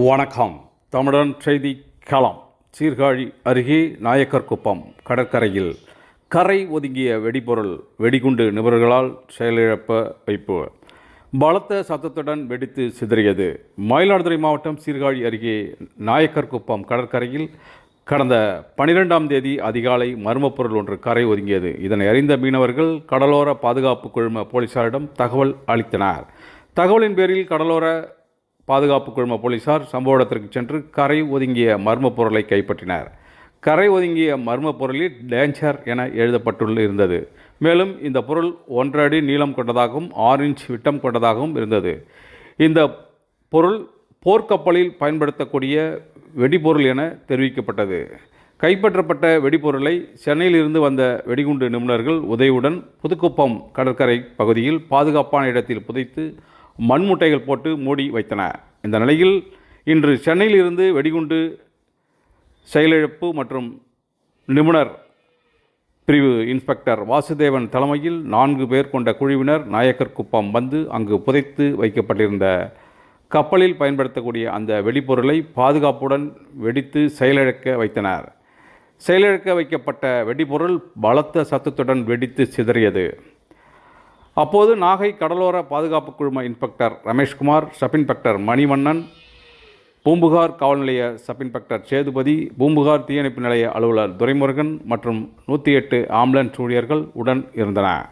வணக்கம். தமிழன் செய்தி களம். சீர்காழி அருகே நாயக்கர்குப்பம் கடற்கரையில் கரை ஒதுங்கிய வெடிபொருள் வெடிகுண்டு நிபுணர்களால் செயலிழப்ப வைப்பு. பலத்த சத்தத்துடன் வெடித்து சிதறியது. மயிலாடுதுறை மாவட்டம் சீர்காழி அருகே நாயக்கர்குப்பம் கடற்கரையில் கடந்த 12ஆம் தேதி அதிகாலை மர்மப்பொருள் ஒன்று கரை ஒதுங்கியது. இதனை அறிந்த மீனவர்கள் கடலோர பாதுகாப்பு குழும போலீசாரிடம் தகவல் அளித்தனர். தகவலின் பேரில் கடலோர பாதுகாப்பு குழும போலீசார் சம்பவ இடத்திற்கு சென்று கரை ஒதுங்கிய மர்ம பொருளை கைப்பற்றினர். கரை ஒதுங்கிய மர்ம பொருளில் டேஞ்சர் என இருந்தது. மேலும் இந்த பொருள் 1 அடி நீளம் கொண்டதாகவும் 6 இன்ச் விட்டம் கொண்டதாகவும் இருந்தது. இந்த பொருள் போர்க்கப்பலில் பயன்படுத்தக்கூடிய வெடிபொருள் என தெரிவிக்கப்பட்டது. கைப்பற்றப்பட்ட வெடிபொருளை சென்னையிலிருந்து வந்த வெடிகுண்டு நிபுணர்கள் உதவியுடன் புதுக்குப்பம் கடற்கரை பகுதியில் பாதுகாப்பான இடத்தில் புதைத்து மண்முட்டைகள் போட்டு மூடி வைத்தனர். இந்த நிலையில் இன்று சென்னையிலிருந்து வெடிகுண்டு செயலிழப்பு மற்றும் நிபுணர் பிரிவு இன்ஸ்பெக்டர் வாசுதேவன் தலைமையில் 4 பேர் கொண்ட குழுவினர் நாயக்கர்குப்பம் வந்து அங்கு புதைத்து வைக்கப்பட்டிருந்த கப்பலில் பயன்படுத்தக்கூடிய அந்த வெடிபொருளை பாதுகாப்புடன் வெடித்து செயலிழக்க வைத்தனர். செயலிழக்க வைக்கப்பட்ட வெடிபொருள் பலத்த சத்தத்துடன் வெடித்து சிதறியது. அப்போது நாகை கடலோர பாதுகாப்பு குழும inspector Rameshkumar, sub inspector Manivannan, Poompuhar காவல் நிலைய சப் இன்ஸ்பெக்டர் சேதுபதி, பூம்புகார் தீயணைப்பு நிலைய அலுவலர் துரைமுருகன் மற்றும் 108 ஆம்புலன்ஸ் ஊழியர்கள் உடன் இருந்தனர்.